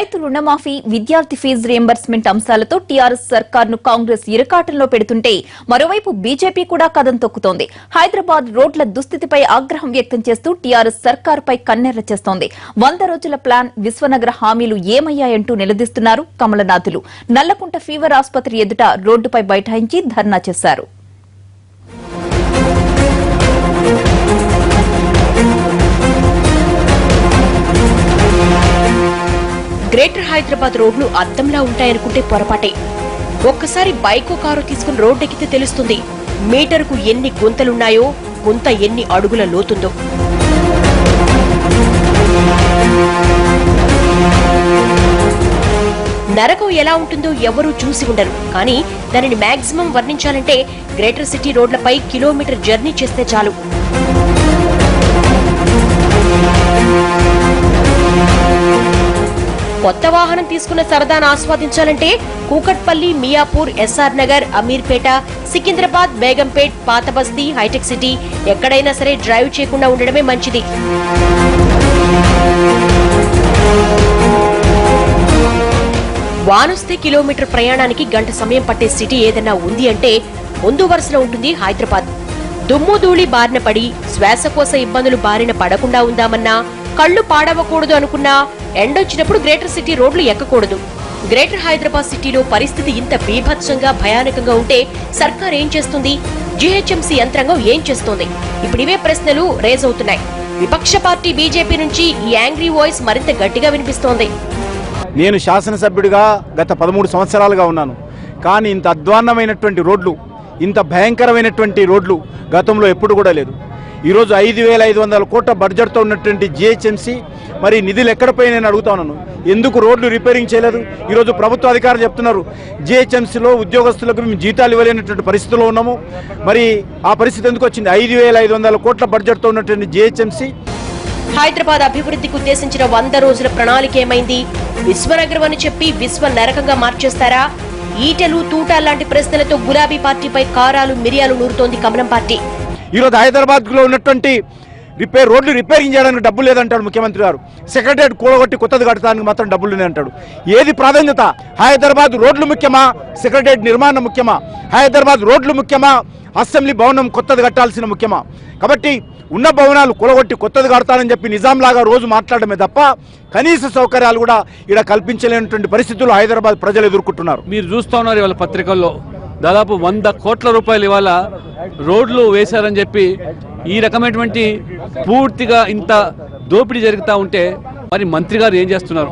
రైతు రుణమాఫీ, విద్యార్థి ఫీజు రియంబర్స్మెంట్ అంశాలతో టీఆర్ఎస్ సర్కార్ను కాంగ్రెస్ ఇరకాటంలో పెడుతుంటే మరోవైపు బీజేపీ కూడా కదం తొక్కుతోంది. హైదరాబాద్ రోడ్ల దుస్థితిపై ఆగ్రహం వ్యక్తం చేస్తూ టీఆర్ఎస్ సర్కారుపై కన్నెర్ర చేస్తోంది. 100 రోజుల ప్లాన్, విశ్వనగర హామీలు ఏమయ్యాయంటూ నిలదీస్తున్నారు కమలనాథులు. నల్లకుంట ఫీవర్ ఆసుపత్రి ఎదుట రోడ్డుపై బైఠాయించి ధర్నా చేశారు. గ్రేటర్ హైదరాబాద్ రోడ్లు అద్దంలా ఉంటాయనుకుంటే పొరపాటే. ఒక్కసారి బైకో కారు తీసుకుని రోడ్డెక్కితే తెలుస్తుంది మీటరుకు ఎన్ని గుంతలున్నాయో, గుంత ఎన్ని అడుగుల లోతుందో. నరకం ఎలా ఉంటుందో ఎవరూ చూసి ఉండరు. కానీ దానిని మాక్సిమం వర్ణించాలంటే గ్రేటర్ సిటీ రోడ్లపై కిలోమీటర్ జర్నీ చేస్తే చాలు. కొత్త వాహనం తీసుకున్న సరదాను ఆస్వాదించాలంటే Kukatpally, Miyapur, SR Nagar, Ameerpet, Secunderabad, Begumpet, Patabasti, hitech city ఎక్కడైనా సరే డ్రైవ్ చేయకుండా ఉండడమే మంచిది. వానొస్తే కిలోమీటర్ ప్రయాణానికి గంట సమయం పట్టే సిటీ ఏదన్నా ఉంది అంటే ముందు వరుసలో ఉంటుంది హైదరాబాద్. దుమ్ము ధూళి బారిన పడి శ్వాసకోశ ఇబ్బందులు బారిన పడకుండా ఉందామన్నా, కళ్లు పాడవకూడదు అనుకున్నా ఎండొచ్చినప్పుడు గ్రేటర్ సిటీ రోడ్లు ఎక్కకూడదు. గ్రేటర్ హైదరాబాద్ సిటీలో పరిస్థితి ఇంత బీభత్సంగా, భయానకంగా ఉంటే సర్కార్ ఏం చేస్తుంది? జీహెచ్ఎంసీ యంత్రాంగం ఏం చేస్తోంది? ఇప్పుడు ఇవే ప్రశ్నలు రేజ్ అవుతున్నాయి. విపక్ష పార్టీ బీజేపీ నుంచి ఈ యాంగ్రీ వాయిస్ మరింత గట్టిగా వినిపిస్తోంది. నేను శాసనసభ్యుడిగా గత 13 సంవత్సరాలుగా ఉన్నాను. కానీ ఇంత అధ్వాన్నమైనటువంటి రోడ్లు, ఇంత భయంకరమైనటువంటి రోడ్లు గతంలో ఎప్పుడు కూడా లేదు. ఈరోజు 5,500 కోట్ల బడ్జెట్తో ఉన్నటువంటి జిహెచ్ఎంసీ మరి నిధులు ఎక్కడ పోయినాయని అడుగుతా ఉన్నాను. ఎందుకు రోడ్లు రిపేరింగ్ చేయలేదు? ఈరోజు ప్రభుత్వ అధికారులు చెప్తున్నారు జిహెచ్ఎంసీలో ఉద్యోగస్తులకు మేము జీతాలు ఇవ్వలేనటువంటి పరిస్థితిలో ఉన్నాము. మరి ఆ పరిస్థితి ఎందుకు వచ్చింది? 5,500 కోట్ల బడ్జెట్తో ఉన్నటువంటి జిహెచ్ఎంసీ హైదరాబాద్ అభివృద్ధికి ఉద్దేశించిన 100 రోజుల ప్రణాళిక ఏమైంది? విశ్వనగరం అని చెప్పి విశ్వ నరకంగా మార్చేస్తారా? ఈటెలు, తూటాలు లాంటి ప్రశ్నలతో గులాబీ పార్టీపై కారాలు, మిరియాలు నూరుతోంది కమలం పార్టీ. ఈరోజు హైదరాబాద్లో ఉన్నటువంటి రోడ్లు రిపేరింగ్ చేయడానికి డబ్బులు లేదంటాడు ముఖ్యమంత్రి గారు. సెక్రటరియట్ కూలగొట్టి కొత్తది కట్టడానికి మాత్రం డబ్బులు లేదంటాడు. ఏది ప్రాధాన్యత? హైదరాబాద్ రోడ్లు ముఖ్యమా? సెక్రటరియట్ నిర్మాణం ముఖ్యమా? హైదరాబాద్ రోడ్లు ముఖ్యమా? అసెంబ్లీ భవనం కొత్తది కట్టాల్సిన ముఖ్యమా? కాబట్టి ఉన్న భవనాలు కూలగొట్టి కొత్తది కడతానని చెప్పి నిజాంలాగా రోజు మాట్లాడమే తప్ప కనీస సౌకర్యాలు కూడా ఇక్కడ కల్పించలేనటువంటి పరిస్థితులు హైదరాబాద్ ప్రజలు ఎదుర్కొంటున్నారు. మీరు చూస్తూ ఉన్నారు ఇవాళ పత్రికల్లో దాదాపు 100 కోట్ల రూపాయలు ఇవాళ రోడ్లు వేశారని చెప్పి ఈ రకమైనటువంటి పూర్తిగా ఇంత దోపిడీ జరుగుతూ ఉంటే మరి మంత్రి గారు ఏం చేస్తున్నారు?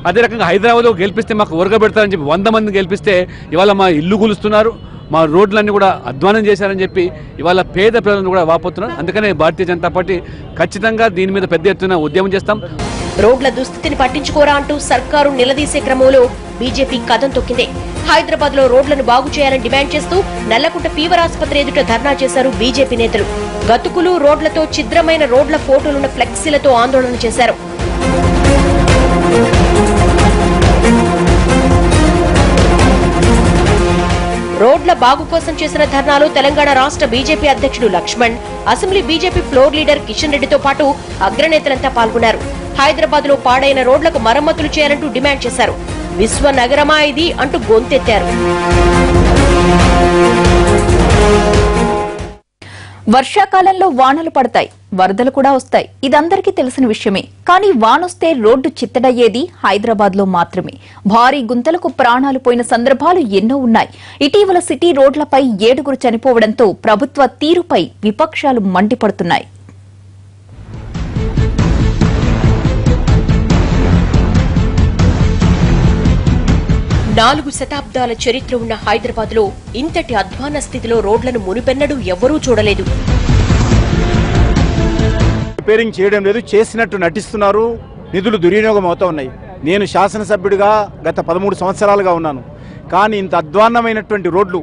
అదే రకంగా హైదరాబాద్లో గెలిపిస్తే మాకు ఉరగబెడతారని చెప్పి 100 మందిని గెలిపిస్తే ఇవాళ మా ఇల్లు కూలుస్తున్నారు, మా రోడ్లన్నీ కూడా అధ్వానం చేశారని చెప్పి ఇవాళ పేద ప్రజలను కూడా వాపోతున్నారు. అందుకనే భారతీయ జనతా పార్టీ ఖచ్చితంగా దీని మీద పెద్ద ఎత్తున ఉద్యమం చేస్తాం. రోడ్ల దుస్థితిని పట్టించుకోరా అంటూ సర్కారు నిలదీసే క్రమంలో బీజేపీ కదం తొక్కింది. హైదరాబాద్ లో రోడ్లను బాగు చేయాలని డిమాండ్ చేస్తూ నల్లకుంట ఫీవర్ ఆసుపత్రి ఎదుట ధర్నా చేశారు బీజేపీ నేతలు. గతుకులు, రోడ్లతో ఛిద్రమైన రోడ్ల ఫోటోలున్న ఫ్లెక్సీలతో ఆందోళన చేశారు. రోడ్ల బాగు కోసం చేసిన ధర్నాలో తెలంగాణ రాష్ట్ర బీజేపీ అధ్యక్షుడు Laxman, assembly BJP floor leader Kishan రెడ్డితో పాటు అగ్రనేతలంతా పాల్గొన్నారు. హైదరాబాద్ లో పాడైన రోడ్లకు మరమ్మతులు చేయాలంటూ డిమాండ్ చేశారు. విశ్వ నగరమా ఇది అంటూ గొంతెత్తారు. వర్షాకాలంలో వానలు పడతాయి, వరదలు కూడా వస్తాయి. ఇదందరికీ తెలిసిన విషయమే. కానీ వానొస్తే రోడ్డు చిత్తడయ్యేది హైదరాబాద్ లో మాత్రమే. భారీ గుంతలకు ప్రాణాలు పోయిన సందర్భాలు ఎన్నో ఉన్నాయి. ఇటీవల సిటీ రోడ్లపై 7 చనిపోవడంతో ప్రభుత్వ తీరుపై విపక్షాలు మండిపడుతున్నాయి. 4 శతాబ్దాల చరిత్ర ఉన్న హైదరాబాద్ లో ఇంతటి అధ్వాన స్థితిలో రోడ్లను మునుపెన్నడూ ఎవ్వరూ చూడలేదు. రిపేరింగ్ చేయడం లేదు, చేసినట్టు నటిస్తున్నారు. నిధులు దుర్వినియోగం అవుతూ ఉన్నాయి. నేను శాసనసభ్యుడిగా గత 13 సంవత్సరాలుగా ఉన్నాను. కానీ ఇంత అధ్వాన్నమైనటువంటి రోడ్లు,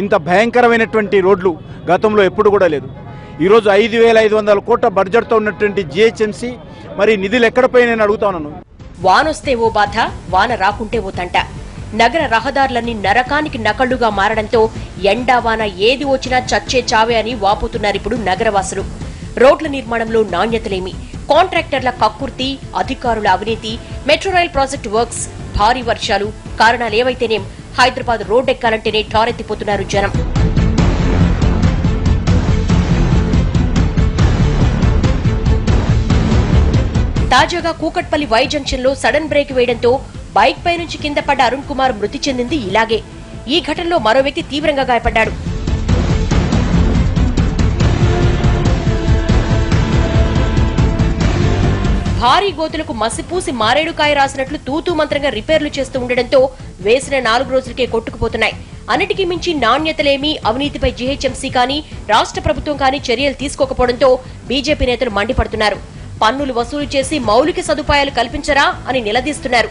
ఇంత భయంకరమైనటువంటి రోడ్లు గతంలో ఎప్పుడు కూడా లేదు. ఈరోజు 5,500 కోట్ల బడ్జెట్తో ఉన్నటువంటి జిహెచ్ఎంసీ మరి నిధులు ఎక్కడ పోయినాయని అడుగుతా ఉన్నాను. వానొస్తే ఓ బాధ, వాన రాకుంటే ఓ తంట. నగర రహదారులన్నీ నరకానికి నకళ్లుగా మారడంతో ఎండావాన ఏది వచ్చినా చచ్చే చావే అని వాపోతున్నారిప్పుడు నగరవాసులు. రోడ్ల నిర్మాణంలో నాణ్యతలేమి, కాంట్రాక్టర్ల కక్కుర్తి, అధికారుల అవినీతి, మెట్రో రైల్ ప్రాజెక్టు వర్క్స్, భారీ వర్షాలు కారణాలేవైతేనేం హైదరాబాద్ రోడ్డెక్కాలంటేనే ఠారెత్తిపోతున్నారు జనం. తాజాగా కూకట్పల్లి వై జంక్షన్ లో సడన్ బ్రేక్ వేయడంతో బైక్ పై నుంచి కింద పడ్డ అరుణ్ కుమార్ మృతి చెందింది ఇలాగే. ఈ ఘటనలో మరో వ్యక్తి తీవ్రంగా గాయపడ్డాడు. భారీ గోతులకు మసిపూసి మారేడుకాయ రాసినట్లు తూతూ మంత్రంగా రిపేర్లు చేస్తూ ఉండడంతో వేసిన 4 రోజులకే కొట్టుకుపోతున్నాయి. అన్నిటికీ మించి నాణ్యతలేమి, అవినీతిపై జీహెచ్ఎంసీ కానీ రాష్ట్ర ప్రభుత్వం కానీ చర్యలు తీసుకోకపోవడంతో బీజేపీ నేతలు మండిపడుతున్నారు. పన్నులు వసూలు చేసి మౌలిక సదుపాయాలు కల్పించరా అని నిలదీస్తున్నారు.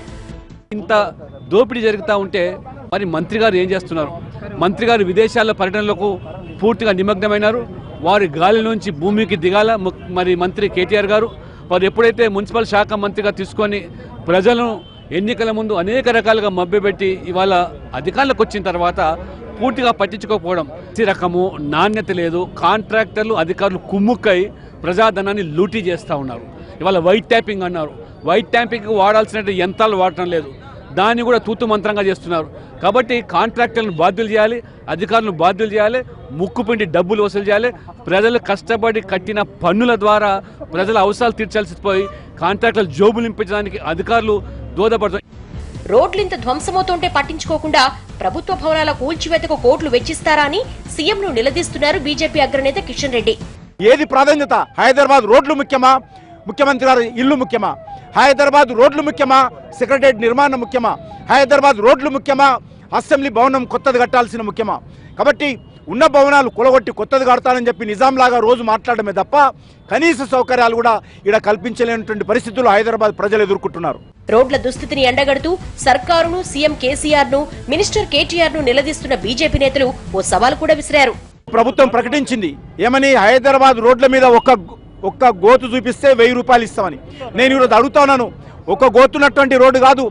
ఇంత దోపిడీ జరుగుతూ ఉంటే మరి మంత్రి గారు ఏం చేస్తున్నారు? మంత్రి గారు విదేశాల్లో పర్యటనలకు పూర్తిగా నిమగ్నమైనారు. వారి గాలి నుంచి భూమికి దిగాల. మరి మంత్రి కేటీఆర్ గారు వారు ఎప్పుడైతే మున్సిపల్ శాఖ మంత్రిగా తీసుకొని ప్రజలను ఎన్నికల ముందు అనేక రకాలుగా మభ్యపెట్టి ఇవాళ అధికారులకు వచ్చిన తర్వాత పూర్తిగా పట్టించుకోకపోవడం, ఈ రకము నాణ్యత లేదు. కాంట్రాక్టర్లు అధికారులు కుమ్ముక్కై ప్రజాధనాన్ని లూటీ చేస్తూ ఉన్నారు. ఇవాళ వైట్ ట్యాపింగ్ అన్నారు. వైట్ ట్యాపింగ్ వాడాల్సిన యంత్రాలు వాడటం లేదు. దాన్ని కూడా తూతు మంత్రంగా చేస్తున్నారు. కాబట్టి కాంట్రాక్టర్లను బాధ్యులు చేయాలి, అధికారులను బాధ్యులు చేయాలి, ముక్కుపిండి డబ్బులు వసూలు చేయాలి. ప్రజలు కష్టపడి కట్టిన పన్నుల ద్వారా ప్రజల అవసరాలు తీర్చాల్సి పోయి కాంట్రాక్టర్లు జోబులు నింపించడానికి అధికారులు దోహదపడుతున్నారు. రోడ్లింత ధ్వంసమవుతుంటే పట్టించుకోకుండా ప్రభుత్వ భవనాల కూల్చివేతకు కోట్లు వెచ్చిస్తారా అని సీఎంను నిలదీస్తున్నారు బీజేపీ అగ్రనేత కిషన్ రెడ్డి. ఏది ప్రాధాన్యత? హైదరాబాద్ రోడ్లు ముఖ్యమా, ముఖ్యమంత్రి గారు ఇల్లు ముఖ్యమా? హైదరాబాద్ రోడ్లు ముఖ్యమా, సెక్రటరియట్ నిర్మాణం ముఖ్యమా? హైదరాబాద్ రోడ్లు ముఖ్యమా, అసెంబ్లీ భవనం కొత్తది కట్టాల్సిన ముఖ్యమా? కాబట్టి ఉన్న భవనాలు కూలగొట్టి కొత్తది కడతానని చెప్పి నిజాంలాగా రోజు మాట్లాడమే తప్ప కనీస సౌకర్యాలు కూడా ఇక్కడ కల్పించలేనటువంటి పరిస్థితులు హైదరాబాద్ ప్రజలు ఎదుర్కొంటున్నారు. రోడ్ల దుస్థితిని ఎండగడుతూ సర్కారును, సీఎం కేసీఆర్ ను, మినిస్టర్ కేటీఆర్ ను నిలదీస్తున్న బీజేపీ నేతలు ఓ సవాల్ కూడా విసిరారు. ప్రభుత్వం ప్రకటించింది ఏమని? హైదరాబాద్ రోడ్ల మీద ఒక్క గోతు చూపిస్తే 1000 రూపాయలు ఇస్తామని. నేను ఈరోజు అడుగుతా ఉన్నాను, ఒక గోతున్నటువంటి రోడ్డు కాదు,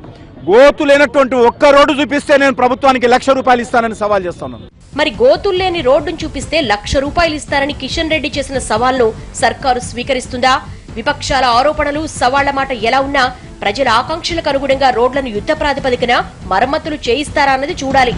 గోతు లేనటువంటి ఒక్క రోడ్డు చూపిస్తే నేను ప్రభుత్వానికి 1,00,000 రూపాయలు ఇస్తానని సవాల్ చేస్తున్నాను. మరి గోతులు లేని రోడ్డును చూపిస్తే 1,00,000 రూపాయలు ఇస్తారని కిషన్ రెడ్డి చేసిన సవాల్ను సర్కారు స్వీకరిస్తుందా? విపక్షాల ఆరోపణలు, సవాళ్ల మాట ఎలా ఉన్నా ప్రజల ఆకాంక్షలకు అనుగుణంగా రోడ్లను యుద్ధ ప్రాతిపదికన మరమ్మతులు చేయిస్తారా అన్నది చూడాలి.